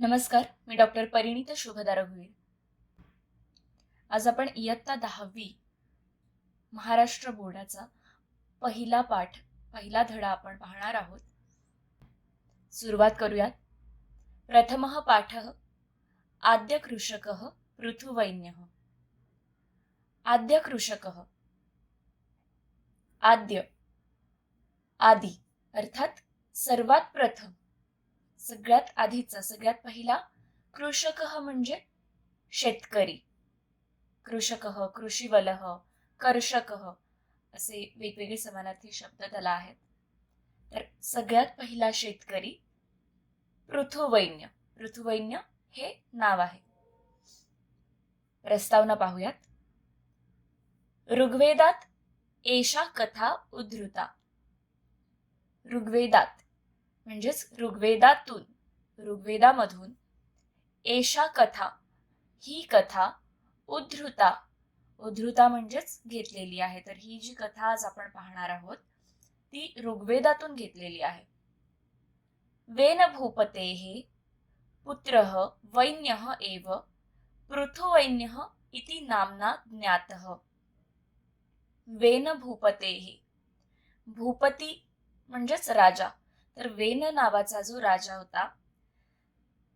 नमस्कार, मी डॉक्टर परिणीता शुभदा रघुवीर. आज आपण इयत्ता 10वी महाराष्ट्र बोर्डाचा पहिला धडा आपण पाहणार आहोत. सुरुवात करूयात. प्रथमः पाठः आद्य कृषकः पृथुवैन्यः. आद्य कृषकः, आद्य, आदी अर्थात सर्वात प्रथम, सगळ्यात आधीचा, सगळ्यात पहिला. कृषकः म्हणजे शेतकरी. कृषकः, कृषिवलः, कर्षकः असे वेगवेगळे समानार्थी शब्द त्याला आहेत. तर सगळ्यात पहिला शेतकरी पृथुवैन्य. पृथुवैन्य हे नाव आहे. प्रस्तावना पाहूयात. ऋग्वेदात एषा कथा उद्धृता. ऋग्वेदात म्हणजेच ऋग्वेदातून, ऋग्वेदामधून, एषा कथा ही कथा, उद्धृता, उद्धृता म्हणजेच घेतलेली आहे. तर ही जी कथा आज आपण पाहणार आहोत ती ऋग्वेदातून घेतलेली आहे. वेन भूपतेः पुत्रः वैन्यः एव पृथुवैन्यः इति नाम्ना ज्ञातः. वेन भूपतेः, भूपती म्हणजेच राजा. तर वेन नावाचा जो राजा होता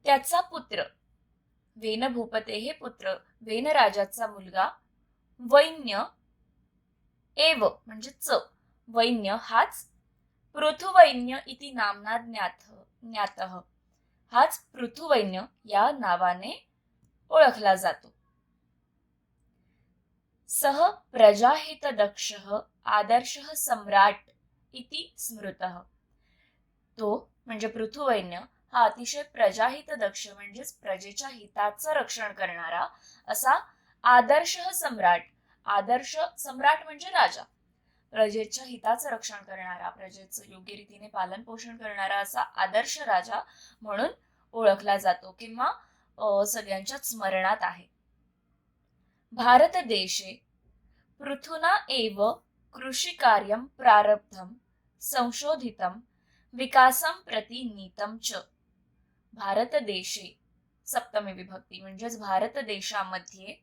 त्याचा पुत्र, वेन भूपतेः पुत्र, वेन राजाचा मुलगा, वैन्य एव म्हणजेच वैन्य हाच पृथुवैन्य इति नाम्ना ज्ञातः, हाच पृथुवैन्य या नावाने ओळखला जातो. सह प्रजाहितदक्षः आदर्शः सम्राट इति स्मृतः. तो म्हणजे पृथुवैन्य हा अतिशय प्रजाहित दक्ष म्हणजेच प्रजेच्या हिताचं रक्षण करणारा असा आदर्श सम्राट. आदर्श सम्राट म्हणजे राजा. प्रजेच्या हिताचं रक्षण करणारा, प्रजेचं योग्य रीतीने पालन पोषण करणारा असा आदर्श राजा म्हणून ओळखला जातो किंवा सगळ्यांच्या स्मरणात आहे. भारत देशे पृथुना एव कृषिकार्यं प्रारब्धं संशोधितं विकासं प्रति नीतं च. भारत देशे, सप्तमी विभक्ती म्हणजेच भारत देशामध्ये,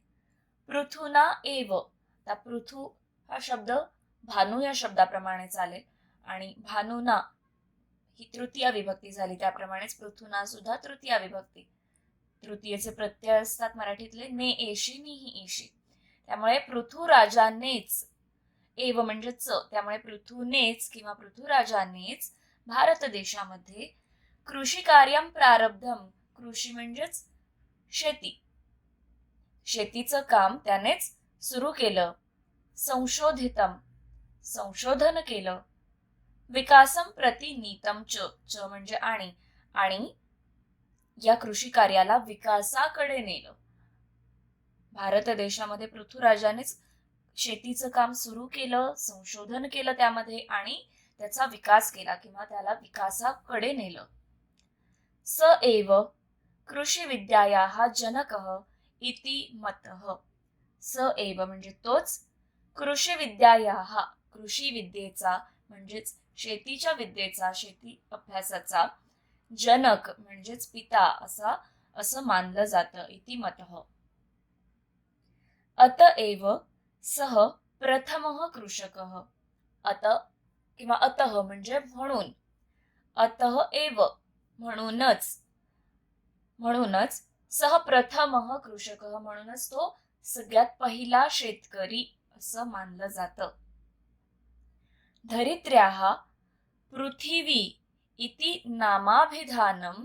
पृथुना एव, आता पृथु हा शब्द भानू या शब्दाप्रमाणे चालेल आणि भानुना ही तृतीया विभक्ती झाली, त्याप्रमाणेच पृथुना सुद्धा तृतीया विभक्ती. तृतीयेचे प्रत्यय असतात मराठीतले ने, एशी, निही, ईशी. त्यामुळे पृथुराजानेच, एव म्हणजे च, त्यामुळे पृथुनेच किंवा पृथुराजानेच भारत देशामध्ये कृषिकार्यं प्रारब्धम, कृषी म्हणजेच शेती, शेतीचं काम त्यानेच सुरू केलं. संशोधितम, संशोधन केलं. विकासम प्रति नीतम च, च म्हणजे आणि, आणि या कृषी कार्याला विकासाकडे नेलं. भारत देशामध्ये पृथुराजानेच शेतीचं काम सुरू केलं, संशोधन केलं त्यामध्ये आणि त्याचा विकास केला किंवा त्याला विकासाकडे नेलं. स एव कृषी विद्यायाः जनकः इति मतः. स एव म्हणजे तोच, कृषी विद्यायाः, कृषी विद्येचा म्हणजेच शेतीच्या विद्येचा, शेती अभ्यासाचा, जनक म्हणजेच पिता असं मानलं जातं. इति मतः. अतएव सह प्रथमः कृषकः. अत किंवा अतः म्हणजे म्हणून, अतः एव म्हणूनच, म्हणूनच सह प्रथमः कृषकः म्हणूनच तो सगळ्यात पहिला शेतकरी असं मानलं जातं. धरित्र्याः पृथिवी इति नामाभिधानं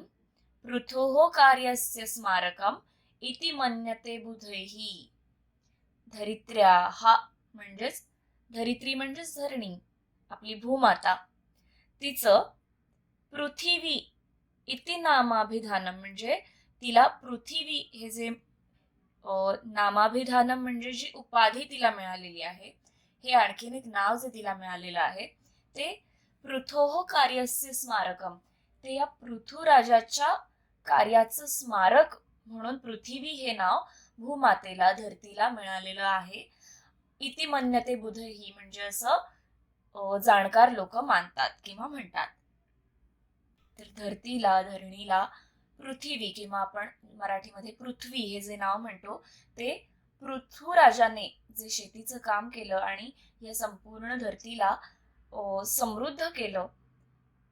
पृथोः कार्यस्य स्मारकम् इति मन्यते बुधैः. धरित्र्याः म्हणजेच, धरित्री म्हणजेच धरणी, आपली भूमाता, तिचं पृथिवी इति नामाभिधानम म्हणजे तिला पृथिवी हे जे नामाभिधानम म्हणजे जी उपाधी तिला मिळालेली आहे, हे आणखीन एक नाव जे तिला मिळालेलं आहे ते पृथोः कार्यस्य स्मारकम, ते या पृथुराजाच्या कार्याचं स्मारक म्हणून पृथिवी हे नाव भूमातेला, धरतीला मिळालेलं आहे. इति मन्यते बुधही म्हणजे असं जाणकार लोक मानतात किंवा म्हणतात. तर धरतीला, धरणीला पृथ्वी किंवा आपण मराठीमध्ये पृथ्वी हे जे नाव म्हणतो ते पृथ्वीराजाने जे शेतीचं काम केलं आणि या संपूर्ण धरतीला समृद्ध केलं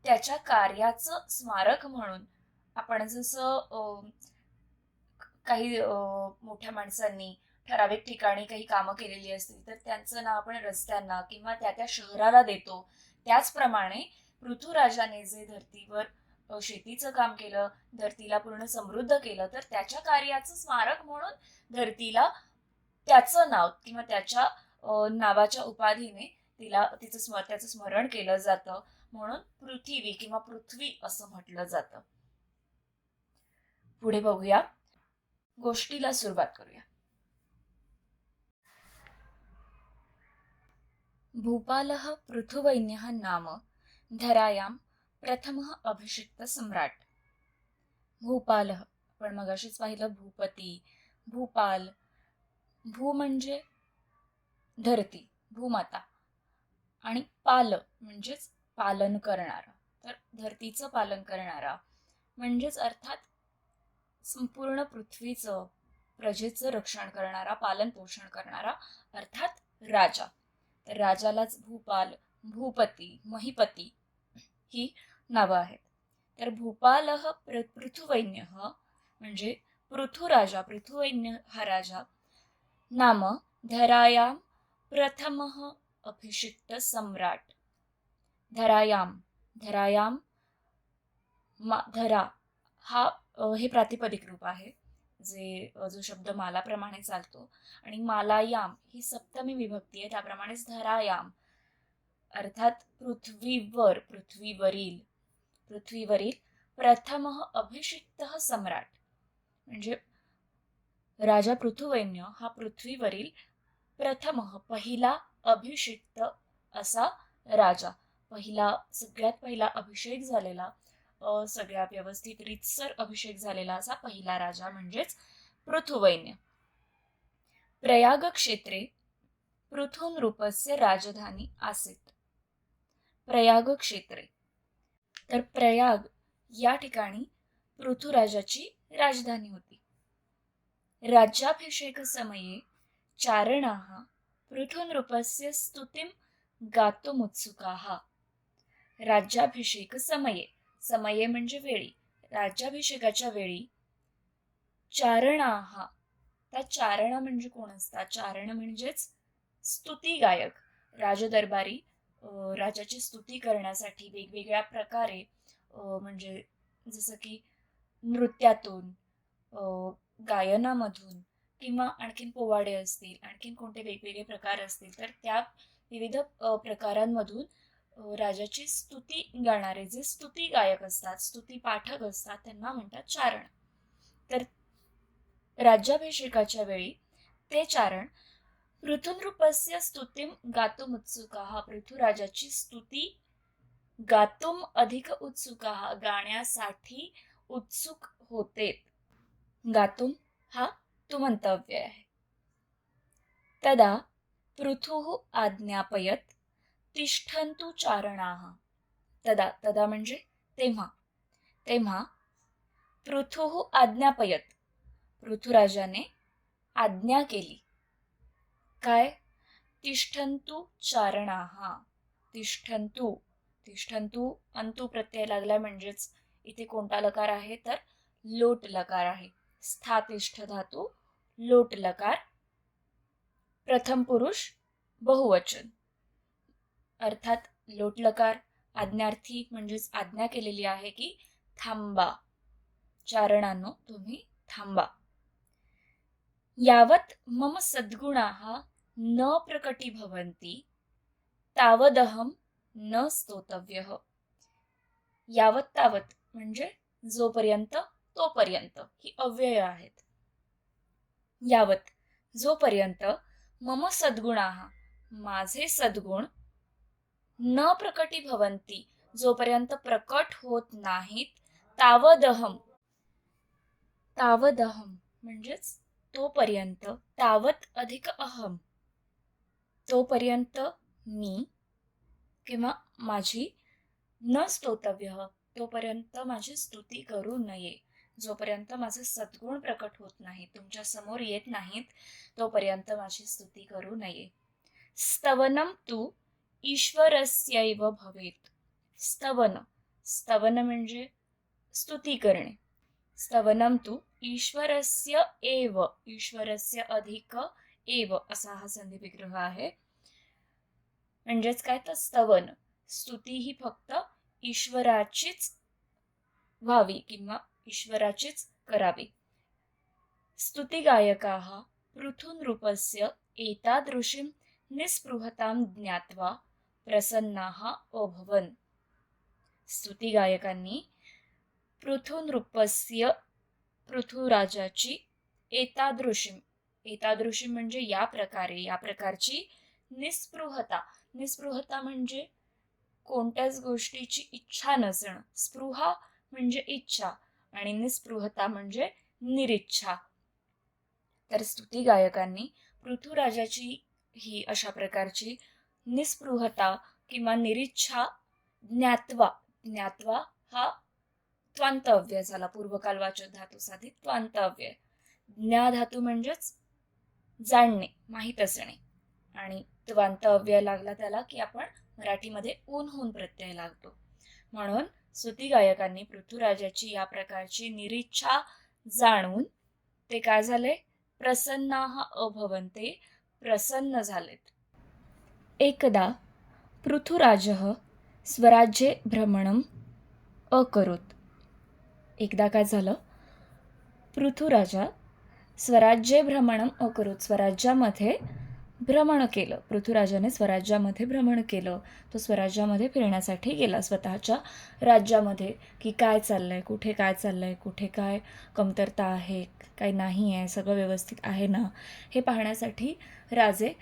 त्याच्या कार्याचं स्मारक म्हणून आपण जसं काही मोठ्या माणसांनी ठराविक ठिकाणी काही कामं केलेली असतील तर त्यांचं नाव आपण रस्त्यांना किंवा त्या त्या शहराला देतो. त्याचप्रमाणे पृथ्वीराजाने जे धरतीवर शेतीचं काम केलं, धरतीला पूर्ण समृद्ध केलं, तर त्याच्या कार्याचं स्मारक म्हणून धरतीला त्याचं नाव किंवा त्याच्या नावाच्या उपाधीने त्याचं स्मरण केलं जातं, म्हणून पृथ्वी किंवा पृथ्वी असं म्हटलं जातं. पुढे बघूया, गोष्टीला सुरुवात करूया. भूपालः पृथुवैन्यः नाम धरायां प्रथमः अभिषिक्त सम्राट. भूपालः आपण मगाशीच पाहिलं, भूपती, भूपाल. भू म्हणजे धरती, भूमाता, आणि पाल म्हणजेच पालन करणारा. तर धरतीचं पालन करणारा म्हणजेच अर्थात संपूर्ण पृथ्वीचं प्रजेचं रक्षण करणारा, पालन पोषण करणारा, अर्थात राजा. तर राजालाच भूपाल, भूपती, महिपती ही नावं आहेत. तर भूपालः पृथुवैन्यः म्हणजे पृथुराजा, पृथुवैन्य हा राजा, नाम धरायां प्रथमः अभिषिक्त सम्राट. धरायां, धरायां, धरा हा हे प्रातिपदिक रूप आहे, जो शब्द मालाप्रमाणे चालतो, आणि मालायाम ही सप्तमी विभक्ती आहे, त्याप्रमाणेच धरायाम अर्थात पृथ्वीवर, पृथ्वीवरील प्रथमः अभिषिक्तः सम्राट म्हणजे राजा पृथुवैन्य हा पृथ्वीवरील प्रथमः पहिला अभिषिक्त असा राजा, सगळ्यात पहिला अभिषेक झालेला, सगळ्या व्यवस्थित रीतसर अभिषेक झालेला असा पहिला राजा म्हणजेच पृथुवैन्य. प्रयाग क्षेत्रे पृथुनृपस्य राजधानी आसीत. प्रयाग क्षेत्रे, तर प्रयाग या ठिकाणी पृथुराजाची राजधानी होती. राज्याभिषेक समये चारणाः पृथुनृपस्य स्तुतिं गातुमुत्सुकाः. राज्याभिषेक समये, समये म्हणजे वेळी, राज्याभिषेकाच्या वेळी चारणाः, त्या चारण म्हणजे कोण असतात? चारण म्हणजेच स्तुती गायक. राजदरबारी राजाची स्तुती करण्यासाठी वेगवेगळ्या प्रकारे, म्हणजे जसं की नृत्यातून, गायनामधून, किंवा आणखीन पोवाडे असतील, आणखीन कोणते वेगवेगळे प्रकार असतील, तर त्या विविध प्रकारांमधून राजाची स्तुती गाणारे जे स्तुती गायक असतात, स्तुती पाठक असतात, त्यांना म्हणतात चारण. तर राज्याभिषेकाच्या वेळी ते चारण पृथुनृपस्य स्तुतिं गातुमुत्सुकाः, पृथुराजाची स्तुती गातुम अधिक उत्सुकाः, गाण्यासाठी उत्सुक होते. गातुम हा तुमंतव्य आहे. तदा पृथुः आज्ञापयत तिष्ठन्तु चारणाः. तदा, तदा म्हणजे तेव्हा, तेव्हा पृथुः आज्ञापयत, पृथुराजाने आज्ञा केली. काय? तिष्ठन्तु चारणाः. तिष्ठन्तु, तिष्ठन्तु अंतु प्रत्यय लागला म्हणजेच इथे कोणता लकार आहे? तर लोट लकार आहे. स्थातिष्ठ धातू, लोट लकार, प्रथम पुरुष बहुवचन, अर्थात लोट लकार आज्ञार्थी म्हणजेच आज्ञा केलेली आहे की थांबा, चारणांनो तुम्ही थांबा. यावत मम सद्गुणाः न प्रकटीभवन्ति तावदहं न स्तोतव्यः. यावत तावत म्हणजे जोपर्यंत, तोपर्यंत ही अव्यय आहेत. यावत जोपर्यंत मम सद्गुणाः माझे सद्गुण न प्रकटीभवन्ति जोपर्यंत प्रकट होत नाहीत, तावदहम, तावदहम म्हणजेच तोपर्यंत, तावत अधिक अहम तोपर्यंत मी किंवा माझी, न स्तोतव्य तोपर्यंत माझी स्तुती करू नये, जोपर्यंत माझे सद्गुण प्रकट होत नाहीत, तुमच्या समोर येत नाहीत, तोपर्यंत माझी स्तुती करू नये. स्तवनम तू ईश्वरस्यैव भवेत. स्तवन, स्तवन म्हणजे स्तुती करणे. स्तवनम तू ईश्वरस्य एव, ईश्वरस्य अधिक एव असा हा संधी विग्रह आहे. म्हणजेच काय, तर स्तवन, स्तुती ही फक्त ईश्वराचीच व्हावी किंवा ईश्वराचीच करावी. स्तुती गायकाः पृथुनृपस्य एतादृशीं निस्पृहतां ज्ञात्वा प्रसन्नाः अभवन्. स्तुती गायकांनी पृथुनृपस्य, पृथुराजाची एतादृशीं, एतादृशीं म्हणजे या प्रकारे, या प्रकारची निस्पृहता, निस्पृहता म्हणजे कोणत्याच गोष्टीची इच्छा नसणं. स्पृहा म्हणजे इच्छा आणि निस्पृहता म्हणजे निरिच्छा. तर स्तुती गायकांनी पृथुराजाची ही अशा प्रकारची निस्पृहता किंवा निरिच्छा ज्ञात्वा, ज्ञात्वा हा त्वांतव्य झाला, पूर्वकालवाचक धातू साधित त्वांतव्य. ज्ञा धातू म्हणजेच जाणणे, माहीत असणे, आणि त्वांतव्य लागला त्याला की आपण मराठीमध्ये ऊन होऊन प्रत्यय लागतो. म्हणून स्तुती गायकांनी पृथुराजाची या प्रकारची निरीच्छा जाणून ते काय झाले, प्रसन्नाः अभवन्, ते प्रसन्न झालेत. एकदा पृथुराजः स्वराज्ये भ्रमणम् अकरोत्. एकदा काय झालं, पृथुराजा स्वराज्ये भ्रमणम् अकरोत्, स्वराज्यामध्ये भ्रमण केलं. पृथुराजाने स्वराज्यामध्ये भ्रमण केलं. तो स्वराज्यामध्ये फिरण्यासाठी गेला, स्वतःच्या राज्यामध्ये, की काय चाललंय, कुठे काय चाललंय, कुठे काय कमतरता आहे, काय नाही आहे, सगळं व्यवस्थित आहे ना, हे पाहण्यासाठी राजे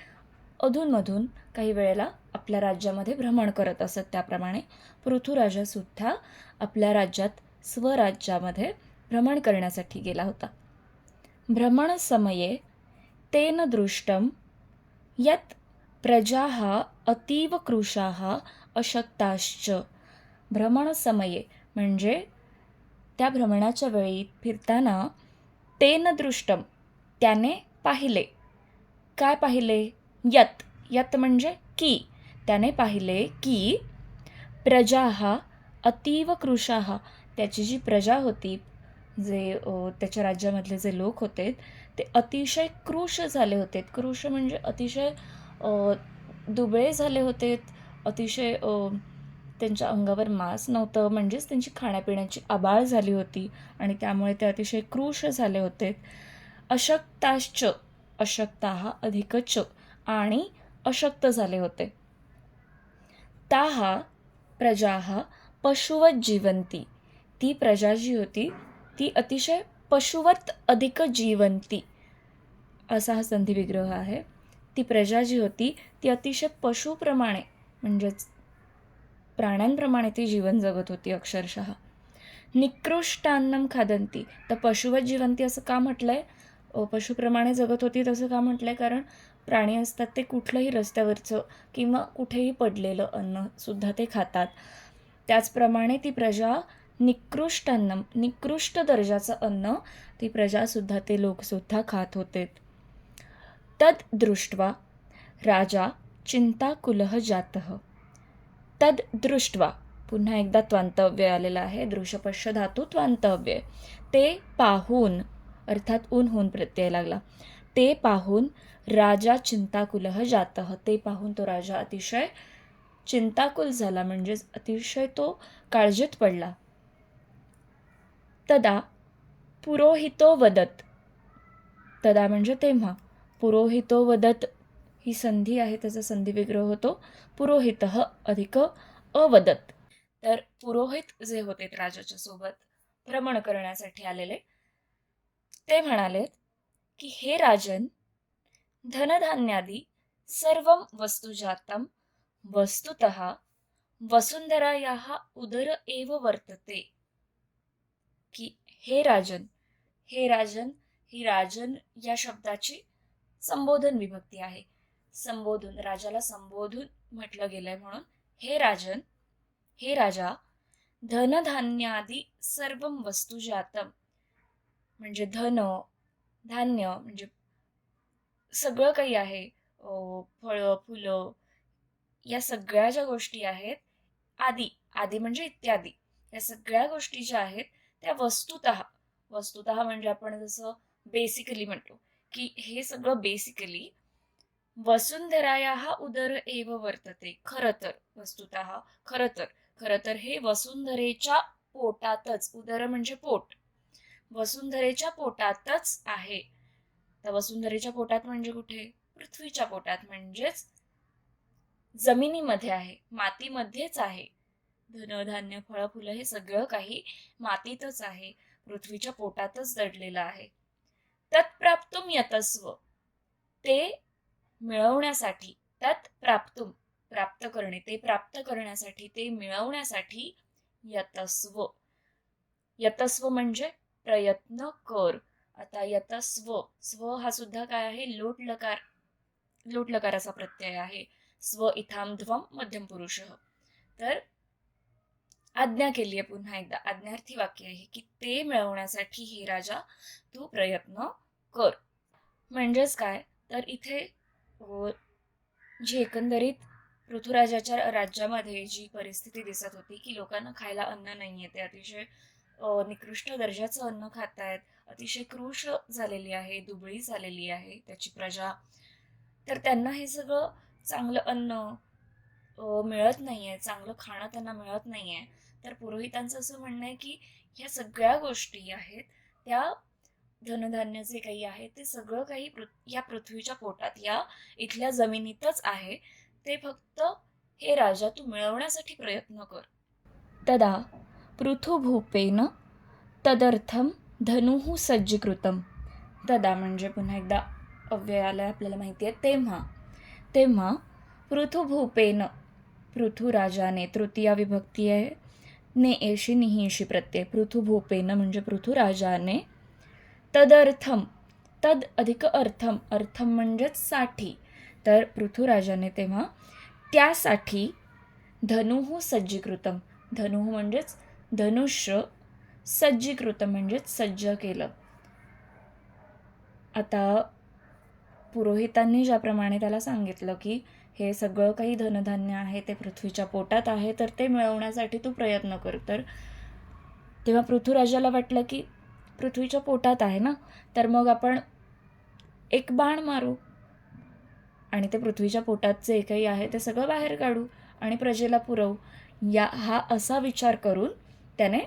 अधूनमधून काही वेळेला आपल्या राज्यामध्ये भ्रमण करत असत. त्याप्रमाणे पृथुराजासुद्धा आपल्या राज्यात, स्वराज्यामध्ये भ्रमण करण्यासाठी गेला होता. भ्रमणसमये तेन दृष्टं यत् प्रजाः अतीव कृशाः अशक्ताश्च. भ्रमणसमये म्हणजे त्या भ्रमणाच्या वेळी फिरताना, तेन दृष्टम त्याने पाहिले. काय पाहिले, यत्, यत् म्हणजे की, त्याने पाहिले की प्रजाः अतीव कृशाः, त्याची जी प्रजा होती, जे त्याच्या राज्यामधले जे लोक होते ते अतिशय कृश झाले होते. कृश म्हणजे अतिशय दुबळे झाले होते, अतिशय त्यांच्या अंगावर मांस नव्हतं, म्हणजेच त्यांची खाण्यापिण्याची आबाळ झाली होती आणि त्यामुळे ते अतिशय कृश झाले होते. अशक्ताश्च, अशक्ताः अधिकच, आणि अशक्त झाले होते. ताः प्रजाः पशुवत जीवंती, ती प्रजा जी होती ती अतिशय पशुवत अधिक जीवंती असा हा संधी विग्रह आहे. ती प्रजा जी होती ती अतिशय पशुप्रमाणे, म्हणजेच प्राण्यांप्रमाणे ती जीवन जगत होती अक्षरशः. निकृष्टान्नम खादंती, तर पशुवत जीवंती असं का म्हटलंय, पशुप्रमाणे जगत होती तसं का म्हटलंय, कारण प्राणी असतात ते कुठलंही रस्त्यावरचं किंवा कुठेही पडलेलं अन्नसुद्धा ते खातात. त्याचप्रमाणे ती प्रजा निकृष्ट अन्न, निकृष्ट दर्जाचं अन्न ती प्रजासुद्धा, ते लोकसुद्धा खात होते. तद दृष्ट्वा राजा चिंताकुलः जातः. तद दृष्ट्वा, पुन्हा एकदा त्वांतव्य आलेला आहे, दृश्यपश्य धातू त्वांतव्य. ते पाहून, अर्थात ऊन होऊन प्रत्यय लागला. ते पाहून राजा चिंताकुलः जातः, ते पाहून तो राजा अतिशय चिंताकुल झाला, म्हणजेच अतिशय तो काळजीत पडला. तदा पुरोहितो वदत, तदा म्हणजे तेव्हा, पुरोहितो वदत ही संधी आहे, त्याचा संधी विग्रह होतो पुरोहितः अधिक अवदत. तर पुरोहित जे होते राजाच्या सोबत भ्रमण करण्यासाठी आलेले, ते म्हणाले की हे राजन, धनधान्यादी सर्वं वस्तुजातं वस्तुतः वसुंधरायाः उदर एव वर्तते. की हे राजन, हे राजन, ही राजन या शब्दाची संबोधन विभक्ती आहे. संबोधून, राजाला संबोधून म्हटलं गेलंय, म्हणून हे राजन, हे राजा, धनधान्यादी सर्वं वस्तुजातं, म्हणजे धन, धान्य म्हणजे सगळं काही आहे. फळं, फुलं या सगळ्या ज्या गोष्टी आहेत, आदी, आदी म्हणजे इत्यादी. या सगळ्या गोष्टी ज्या आहेत त्या वस्तुतः, वस्तुतः म्हणजे आपण जसं बेसिकली म्हणतो, की हे सगळं बेसिकली वसुंधरायाः उदर एव वर्तते. खरं तर, वस्तुतः, खरं तर, खरं तर हे वसुंधरेच्या पोटातच, उदर म्हणजे पोट, वसुंधरेच्या पोटातच आहे. तर वसुंधरेच्या पोटात म्हणजे कुठे? पृथ्वीच्या पोटात, म्हणजेच जमिनीमध्ये आहे, मातीमध्येच आहे. धनधान्य फळं फुलं हे सगळं काही मातीतच आहे, पृथ्वीच्या पोटातच दडलेलं आहे. तत्प्राप्तुम यतस्व, ते मिळवण्यासाठी, तत् प्राप्तुम प्राप्त करणे, ते प्राप्त करण्यासाठी, ते मिळवण्यासाठी यतस्व, यतस्व म्हणजे प्रयत्न कर. आता यतस्व, स्व हा सुद्धा काय आहे? लोट लकार, लोट लकाराचा प्रत्यय आहे. स्व इथाम ध्वम मध्यम पुरुष. तर आज्ञा केली आहे, पुन्हा एकदा आज्ञार्थी वाक्य आहे की ते मिळवण्यासाठी हे राजा तू प्रयत्न कर. म्हणजेच काय तर इथे जी एकंदरीत पृथ्वीराजाच्या राज्यामध्ये जी परिस्थिती दिसत होती की लोकांना खायला अन्न नाहीये, ते अतिशय निकृष्ट दर्जाचं अन्न खातायत, अतिशय क्रूश झालेली आहे, दुबळी झालेली आहे त्याची प्रजा. तर त्यांना हे सगळं चांगलं अन्न मिळत नाहीये, चांगलं खाणं त्यांना मिळत नाहीये. तर पुरोहितांचं असं म्हणणं आहे की ह्या सगळ्या गोष्टी आहेत त्या, धनधान्य जे काही आहे ते सगळं काही या पृथ्वीच्या पोटात, या इथल्या जमिनीतच आहे. ते फक्त हे राजा तू मिळवण्यासाठी प्रयत्न कर. तदा पृथुभूपेन तदर्थम धनुः सज्जीकृतम. तदा म्हणजे पुन्हा एकदा अव्यय आलाय, आपल्याला माहिती आहे. तेव्हा, तेव्हा पृथुभूपेन, पृथुराजाने, तृतीया विभक्ती आहे, ने एशी निहीशी प्रत्यय, पृथुभूपेन म्हणजे पृथुराजाने, तदर्थम, तद अधिक अर्थम, अर्थम म्हणजेच साठी, तर पृथुराजाने तेव्हा त्यासाठी धनुः सज्जीकृतम, धनुः म्हणजेच धनुष्य, सज्जीकृतम म्हणजेच सज्ज केलं. आता पुरोहितांनी ज्याप्रमाणे त्याला सांगितलं की हे सगळं काही धनधान्य आहे ते पृथ्वीच्या पोटात आहे, तर ते मिळवण्यासाठी तू प्रयत्न कर. तर तेव्हा पृथ्वीराजाला वाटलं की पृथ्वीच्या पोटात आहे ना, तर मग आपण एक बाण मारू आणि ते पृथ्वीच्या पोटात जे काही आहे ते सगळं बाहेर काढू आणि प्रजेला पुरवू. हा असा विचार करून त्याने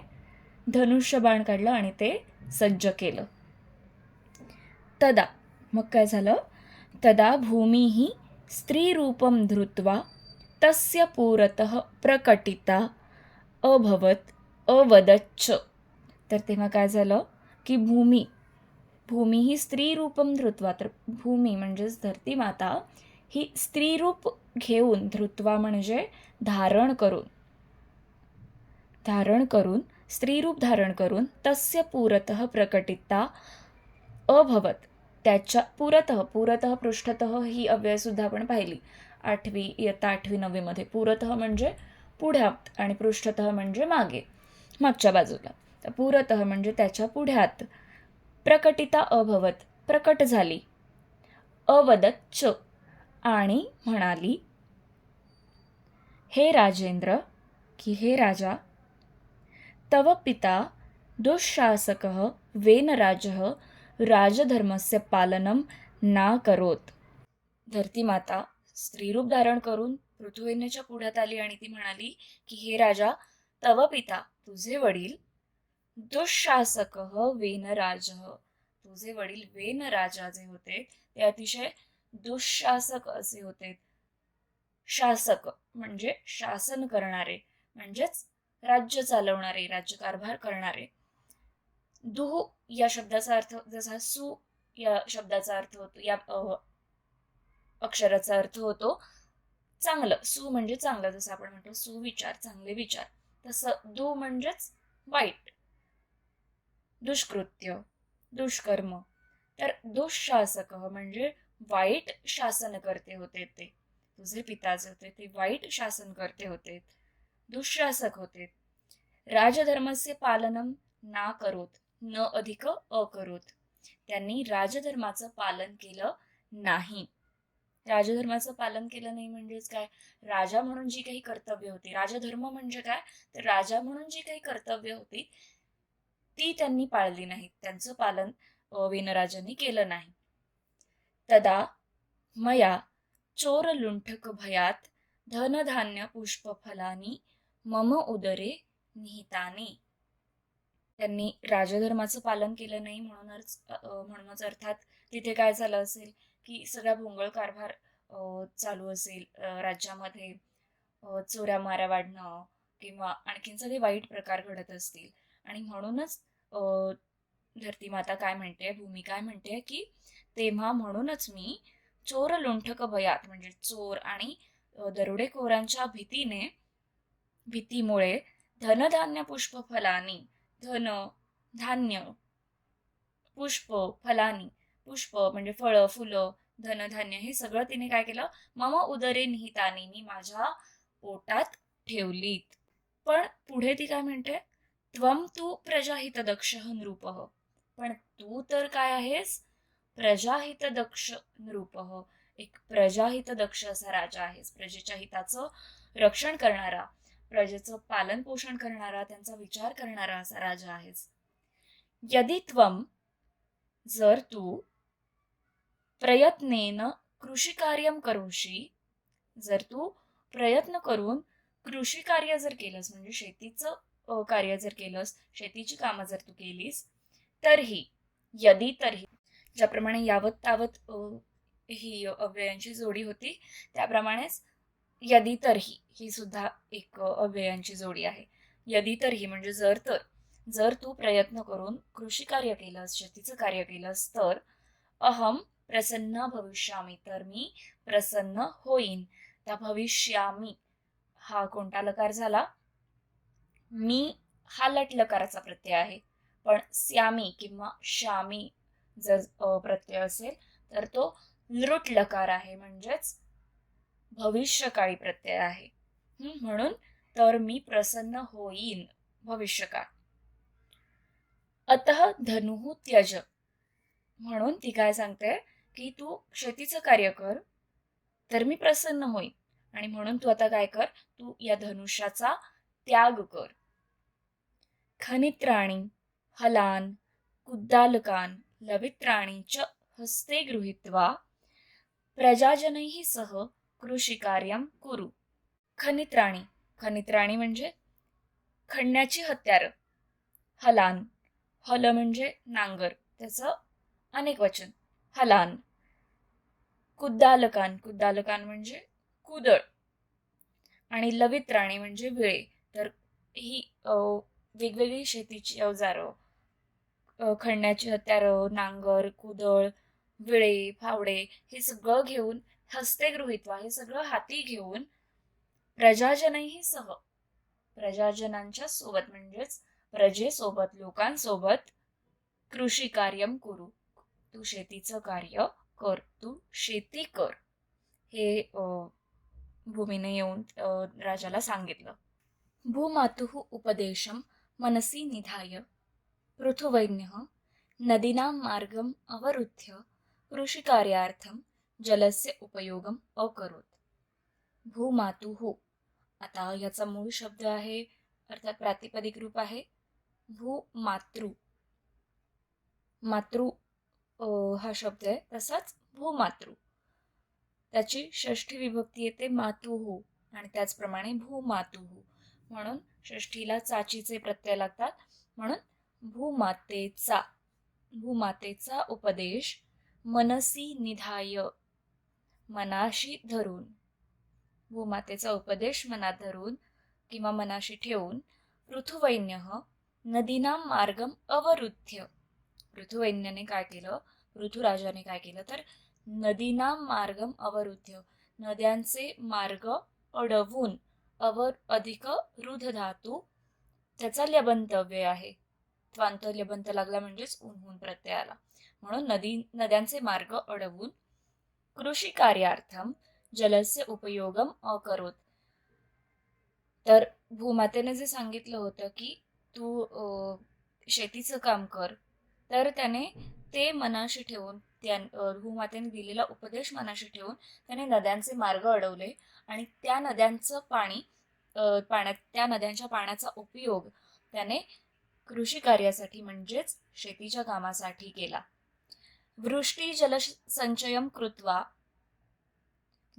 धनुष्य बाण काढलं आणि ते सज्ज केलं. तदा, मग काय झालं? तदा भूमी स्त्रीरूपम धृत्वा तस्य पुरतः प्रकटिता अभवत अवदच्च. तर तेव्हा काय झालं की भूमी ही स्त्रीरूपम धृत्वा, तर भूमी म्हणजेच धरती माता ही स्त्रीरूप घेऊन, धृत्वा म्हणजे धारण करून, स्त्रीरूप धारण करून, तस्य पुरतः प्रकटिता अभवत, त्याच्या पुरतः पृष्ठतः ही अव्ययसुद्धा आपण पाहिली 8वी इयत्ता 8वी 9वी मध्ये. पुरतः म्हणजे पुढ्यात आणि पृष्ठतः म्हणजे मागे, मागच्या बाजूला. तर पुरतः म्हणजे त्याच्या पुढ्यात, प्रकटिता अभवत प्रकट झाली, अवदच्च आणि म्हणाली, हे राजेंद्र, की हे राजा, तव पिता दुःशासकः वेनराजः राजधर्मस्य पालनम ना करोत. धरती माता स्त्रीरूप धारण करून पृथ्वीच्या पुढ्यात आली आणि ती म्हणाली की हे राजा, तव पिता तुझे वडील, दुःशासकः वेनराजः, तुझे वडील वेन राजा जे होते ते अतिशय दुःशासक असे होते. शासक म्हणजे शासन करणारे, म्हणजेच राज्य चालवणारे, राज्यकारभार करणारे. दुह या शब्दाचा अर्थ जसा सु या शब्दाचा अर्थ होतो, या अक्षराचा अर्थ होतो चांगलं. सु म्हणजे चांगलं, जसं आपण म्हणतो सुविचार, चांगले विचार, तसं दु म्हणजेच वाईट, दुष्कृत्य, दुष्कर्म. तर दुःशासक म्हणजे वाईट शासन करते होते ते. तुझे पिताचे होते ते वाईट शासन करते होते, दुःशासक होते. राजधर्मस्य पालनम ना करोत, न अधिक अकरोत. त्यांनी राजधर्माचं पालन केलं नाही. राजधर्माचं पालन केलं नाही म्हणजेच काय? राजा म्हणून जी काही कर्तव्य होती, राजधर्म म्हणजे काय? तर राजा म्हणून जी काही कर्तव्य होती ती त्यांनी पाळली नाहीत. त्यांचं पालन विनराजांनी केलं नाही. तदा मया चोरलुंठक भयात धनधान्य पुष्पफलानी मम उदरे निहितानी. त्यांनी राजधर्माचं पालन केलं नाही म्हणूनच अर्थात तिथे काय झालं असेल की सगळा भोंगळ कारभार चालू असेल राज्यामध्ये, चोऱ्या माऱ्या वाढणं किंवा आणखीन सगळे वाईट प्रकार घडत असतील आणि म्हणूनच धरती माता काय म्हणते, भूमी काय म्हणते की तेव्हा म्हणूनच मी चोर लुंठक भयात म्हणजे चोर आणि दरोडेखोरांच्या भीतीमुळे धनधान्य पुष्प फलानी, धन धान्य पुष्प फलानी, पुष्प म्हणजे फळं फुलं धनधान्य हे सगळं तिने काय केलं, मम उदरे निहितानी, मी माझ्या पोटात ठेवलीत. पण पुढे ती काय म्हणते, त्वम तू प्रजाहित दक्ष नृपः, पण तू तर काय आहेस, प्रजाहित दक्ष नृपः, एक प्रजाहित दक्ष असा राजा आहेस, प्रजेच्या हिताचं रक्षण करणारा, प्रजेचं पालन पोषण करणारा, त्यांचा विचार करणारा असा राजा आहेस. यदि त्वम, जर तू प्रयत्नेन कृषिकार्यम करोशी, जर तू प्रयत्न करून कृषी कार्य जर केलंस म्हणजे शेतीचं कार्य जर केलंस, शेतीची कामं जर तू केलीस, तरीही, यदि तरीही, ज्याप्रमाणे यावत तावत ही अव्ययांची जोडी होती त्याप्रमाणेच यदि तरीही ही सुद्धा एक अव्ययांची जोडी आहे. यदि तरीही म्हणजे जर तू प्रयत्न करून कृषी कार्य केलंस, शेतीचं कार्य केलंस, तर अहम प्रसन्न भविष्यामी, तर मी प्रसन्न होईन. त्या भविष्यामी हा कोणता लकार झाला, मी हा लट लकाराचा प्रत्यय आहे, पण स्यामी किंवा श्यामी जर प्रत्यय असेल तर तो लृट लकार आहे, म्हणजेच भविष्यकाळी प्रत्यय आहे. म्हणून तर मी प्रसन्न होईन भविष्यकाळ. अतः धनुः त्यज, म्हणून ती काय सांगते की तू शेतीचं कार्य कर तर मी प्रसन्न होईन, आणि म्हणून तू आता काय कर, तू या धनुष्याचा त्याग कर. खनित्राणी हलान कुद्दालकान लवित्राणी च हस्ते गृहीत्वा प्रजाजनैः सह कृषिकार्यम कुरु. खनित्राणी, खनित्राणी म्हणजे खणण्याची हत्यारं. हलान, हल म्हणजे नांगर, त्याचं अनेक वचन हलान. कुद्दालकान, कुद्दालकान म्हणजे कुदळ. आणि लवित्राणी म्हणजे विळे. तर ही वेगवेगळी शेतीची अवजारं, खणण्याची हत्यारं, नांगर, कुदळ, विळे, फावडे हे सगळं घेऊन, हस्ते गृहीत्वा हे सगळं हाती घेऊन, प्रजाजनही सह, प्रजाजनांच्या सोबत म्हणजेच प्रजेसोबत, लोकांसोबत, कृषी कार्यम कुरु, तू शेतीचं कार्य कर, तू शेती कर, हे भूमीने येऊन राजाला सांगितलं. भूमातुः उपदेशम मनसी निधाय पृथुवैन्यः नदीनां मार्गम अवरुद्ध्य कृषिकार्यार्थम जलस्य उपयोगम अकरोत. भूमातुः, आता याचा मूळ शब्द आहे अर्थात प्रातिपदिक रूप आहे भूमातृ. मातृ हा शब्द आहे, तसाच भूमातृ, त्याची षष्ठी विभक्ती येते मातुः, आणि त्याचप्रमाणे भूमातुः, म्हणून षष्ठीला चाचीचे प्रत्यय लागतात. म्हणून भूमातेचा उपदेश मनसी निधाय, मनाशी धरून, भूमातेचा उपदेश मनात धरून किंवा मनाशी ठेवून, पृथुवैन्यः नदीनां मार्गम अवरुद्ध्य, पृथुवैन्याने काय केलं, पृथुराजाने काय केलं तर नदीनां मार्गम अवरुद्ध्य, नद्यांचे मार्ग अडवून, अवर अधिक रुध धातू त्याचा ल्यबंतव्य आहे, त्वांत ल्यबंत लागला म्हणजेच उन्हून प्रत्यय आला, म्हणून नद्यांचे मार्ग अडवून कृषी कार्यार्थम जलस्य उपयोगम अकरोत. तर भूमातेने जे सांगितलं होतं की तू शेतीचं काम कर. तर त्याने ते मनाशी ठेवून भूमातेने दिलेला उपदेश मनाशी ठेवून त्याने नद्यांचे मार्ग अडवले आणि त्या नद्यांचं पाणी त्या नद्यांच्या पाण्याचा उपयोग त्याने कृषी कार्यासाठी म्हणजेच शेतीच्या कामासाठी केला. वृष्टी जल संचयम कृत्वा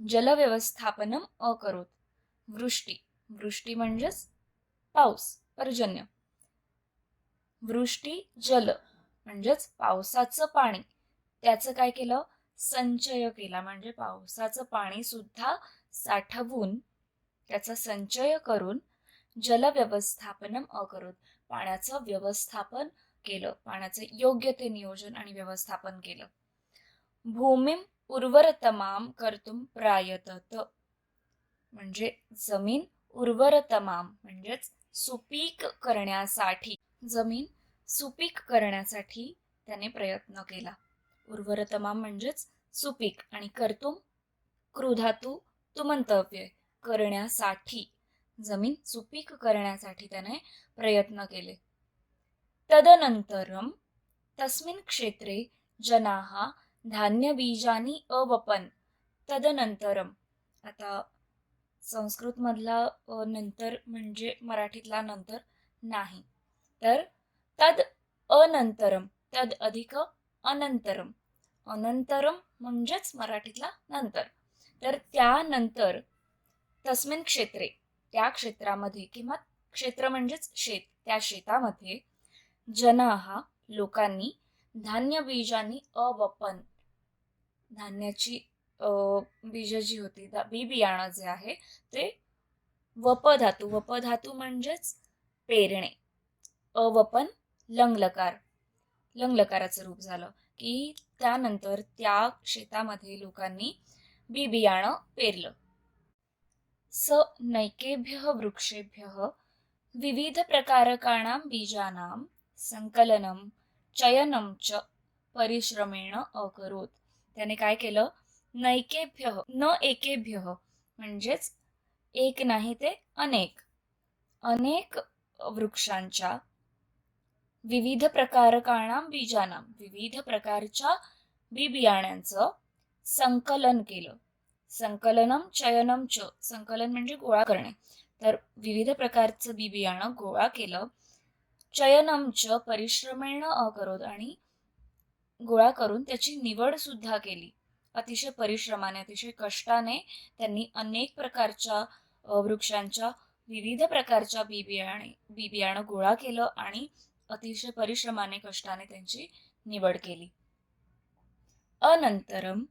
जलव्यवस्थापनम अकरोत. वृष्टी म्हणजेच पाऊस, पर्जन्य. वृष्टी जल म्हणजेच पावसाचं पाणी, त्याचं काय केलं? संचय केला. म्हणजे पावसाचं पाणी सुद्धा साठवून त्याचा संचय करून जलव्यवस्थापनम अकरोत, पाण्याचं व्यवस्थापन केलं, पाण्याचं योग्य ते नियोजन आणि व्यवस्थापन केलं. भूमीम उर्वरतमाम कर्तुम प्रायतत, म्हणजे जमीन उर्वरतमाम म्हणजेच सुपीक करण्यासाठी, जमीन सुपीक करण्यासाठी त्याने प्रयत्न केला. उर्वरतमाम म्हणजेच सुपीक आणि कर्तुम क्रुधातू तुमंतव्य, करण्यासाठी, जमीन सुपीक करण्यासाठी त्याने प्रयत्न केले. तदनंतरम तस्मिन् क्षेत्रे जनाः धान्य बीजानी अवपन. तदनंतरम, आता संस्कृत मधला नंतर म्हणजे मराठीतला नंतर नाही, तर तद अनंतरम, तद अधिक अनंतरम, अनंतरम म्हणजेच मराठीतला नंतर. तर त्यानंतर तस्मिन क्षेत्रे, त्या क्षेत्रामध्ये, किंवा क्षेत्र म्हणजेच शेत, त्या शेतामध्ये जनाहा लोकांनी धान्य बीजांनी अवपन, धान्याची बीज जी होती, बी बियाणं जे आहे ते वपधातू, वपधातू म्हणजेच पेरणे, अवपन लंगलकार, लंगलकाराचं रूप झालं की त्यानंतर त्या शेतामध्ये लोकांनी बी बियाणं पेरलं. स नैकेभ्यः वृक्षेभ्यः विविध प्रकारकाणां बीजानां संकलनम चयनम च परिश्रमेण अकरोत. त्याने काय केलं? नैकेभ्यः, न एकेभ्यः म्हणजेच एक नाही ते अनेक, अनेक वृक्षांच्या, विविध प्रकारकाणां बीजानां, विविध प्रकारच्या बी बियाण्यांचं संकलन केलं. संकलनम चयनम च, संकलन म्हणजे गोळा करणे, तर विविध प्रकारचं बी बियाणं गोळा केलं. चयनम च परिश्रमेण अकरोत, आणि गोळा करून त्याची निवड सुद्धा केली. अतिशय परिश्रमाने, अतिशय कष्टाने त्यांनी अनेक प्रकारच्या वृक्षांच्या विविध प्रकारच्या बी बियाणं गोळा केलं आणि अतिशय परिश्रमाने, कष्टाने त्यांची निवड केली. अनंतरम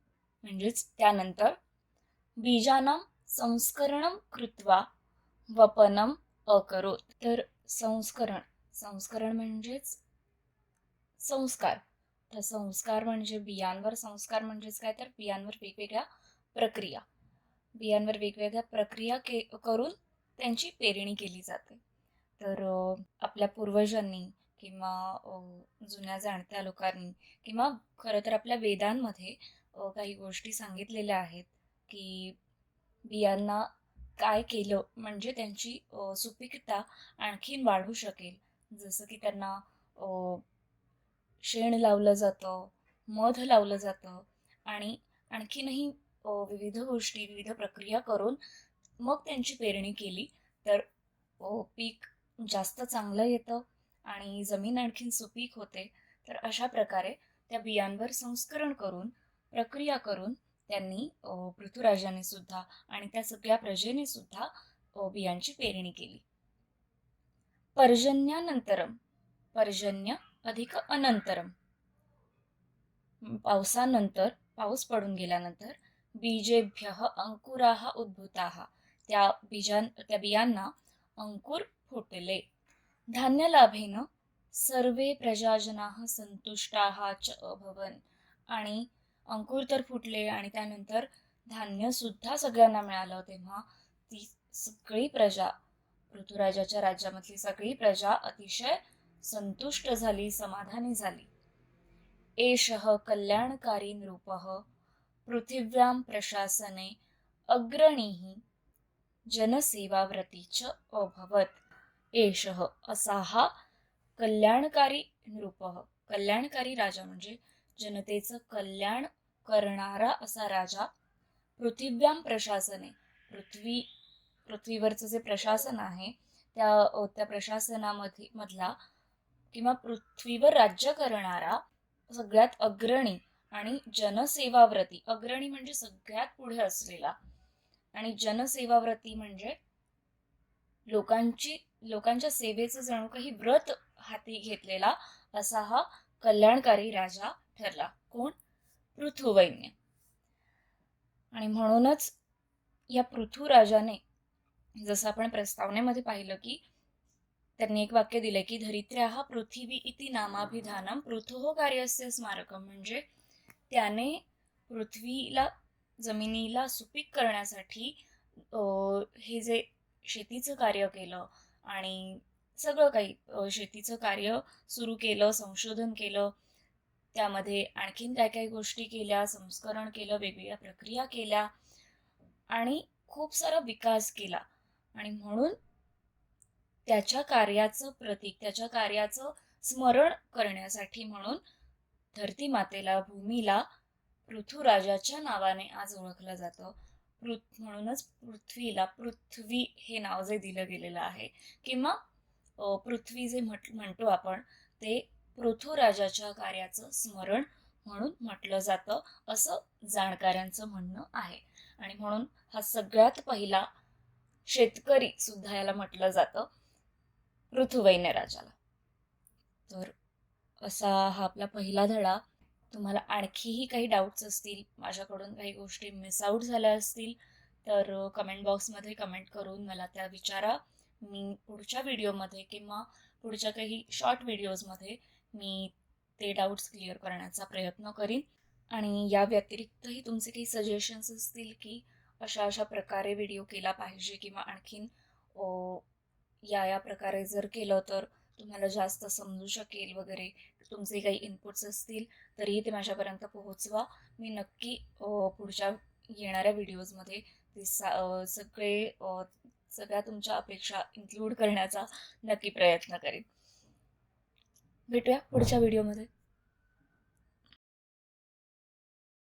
म्हणजेच त्यानंतर बीजानां संस्करणम कृत्वा वपनम अकरोत. तर संस्करण म्हणजेच संस्कार. तर संस्कार म्हणजे बियांवर संस्कार म्हणजेच काय? तर बियांवर वेगवेगळ्या प्रक्रिया करून त्यांची पेरणी केली जाते. तर आपल्या पूर्वजांनी किंवा जुन्या जाणत्या लोकांनी किंवा खरं तर आपल्या वेदांमध्ये काही गोष्टी सांगितलेल्या आहेत की बियांना काय केलं म्हणजे त्यांची सुपीकता आणखीन वाढू शकेल. जसं की त्यांना शेण लावलं जातं, मध लावलं जातं आणि आणखीनही विविध गोष्टी, विविध प्रक्रिया करून मग त्यांची पेरणी केली तर पीक जास्त चांगलं येतं आणि जमीन आणखीन सुपीक होते. तर अशा प्रकारे त्या बियांवर संस्करण करून, प्रक्रिया करून त्यांनी पृथ्वीराजाने सुद्धा आणि त्या सगळ्या प्रजेने सुद्धा बियांची पेरणी केली. पर्जन्यानंतरम, पर्जन्य अधिक अनंतरम, पावसानंतर, पाऊस पडून गेल्यानंतर बीजेभ्यः अंकुराः उद्भूताः, त्या बियांना अंकुर फुटले. धान्यलाभेन सर्वे प्रजाजनाः संतुष्टाः च अभवन्, आणि अंकुर तर फुटले आणि त्यानंतर धान्य सुद्धा सगळ्यांना मिळालं. तेव्हा ती सगळी प्रजा, पृथ्वीराजाच्या राज्यामधली सगळी प्रजा अतिशय संतुष्ट झाली, समाधानी झाली. एषः कल्याणकारी नृपः पृथिव्यां प्रशासने अग्रणीः जनसेवाव्रती च अभवत्. एषः, असा हा कल्याणकारी नृपः, कल्याणकारी राजा म्हणजे जनतेचं कल्याण करणारा असा राजा. पृथिव्याम प्रशासने, पृथ्वीवरचं जे प्रशासन आहे त्या प्रशासनामध्ये मधला किंवा पृथ्वीवर राज्य करणारा सगळ्यात अग्रणी आणि जनसेवाव्रती, अग्रणी म्हणजे सगळ्यात पुढे असलेला, आणि जनसेवाव्रती म्हणजे लोकांच्या सेवेचं जणू काही व्रत हाती घेतलेला असा हा कल्याणकारी राजा ठरला. कोण? पृथुवैन्य. आणि म्हणूनच या पृथुराजाने, जसं आपण प्रस्तावनेमध्ये पाहिलं की त्यांनी एक वाक्य दिलंय की धरित्र्याः पृथिवी इति नामाभिधानम पृथोः कार्यस्य स्मारकम, म्हणजे त्याने पृथ्वीला, जमिनीला सुपीक करण्यासाठी हे जे शेतीचं कार्य केलं आणि सगळं काही शेतीचं कार्य सुरू केलं, संशोधन केलं, त्यामध्ये आणखीन काय काय गोष्टी केल्या, संस्करण केलं, वेगवेगळ्या प्रक्रिया केल्या आणि खूप सारा विकास केला. आणि म्हणून त्याच्या कार्याचं प्रतीक, त्याच्या कार्याचं स्मरण करण्यासाठी म्हणून धरती मातेला, भूमीला पृथुराजाच्या नावाने आज ओळखलं जातं. म्हणूनच पृथ्वीला पृथ्वी हे नाव जे दिलं गेलेलं आहे, किंवा पृथ्वी जे म्हणतो आपण, ते पृथुराजाच्या कार्याचं स्मरण म्हणून म्हटलं जातं असं जाणकारांचं म्हणणं आहे. आणि म्हणून हा सगळ्यात पहिला शेतकरी सुद्धा याला म्हटलं जातं, पृथुवैन्य राजाला. तर असा हा आपला पहिला धडा. तुम्हाला आणखीही काही डाऊट्स असतील, माझ्याकडून काही गोष्टी मिस आऊट झाल्या असतील, तर कमेंट बॉक्समध्ये कमेंट करून मला त्या विचारा. मी पुढच्या व्हिडिओमध्ये किंवा पुढच्या काही शॉर्ट व्हिडिओजमध्ये मी ते डाऊट्स क्लिअर करण्याचा प्रयत्न करीन. आणि या व्यतिरिक्तही तुमचे काही सजेशन्स असतील की अशा प्रकारे व्हिडिओ केला पाहिजे, किंवा आणखीन या प्रकारे जर केलं तर तुम्हाला जास्त समजू शकेल वगैरे, तुमचे काही इनपुट्स असतील तरीही ते माझ्यापर्यंत पोहोचवा. मी नक्की पुढच्या येणाऱ्या व्हिडिओजमध्ये ते सगळ्या तुमच्या अपेक्षा इन्क्लूड करण्याचा नक्की प्रयत्न करेन. भेटूया पुढच्या व्हिडिओमध्ये.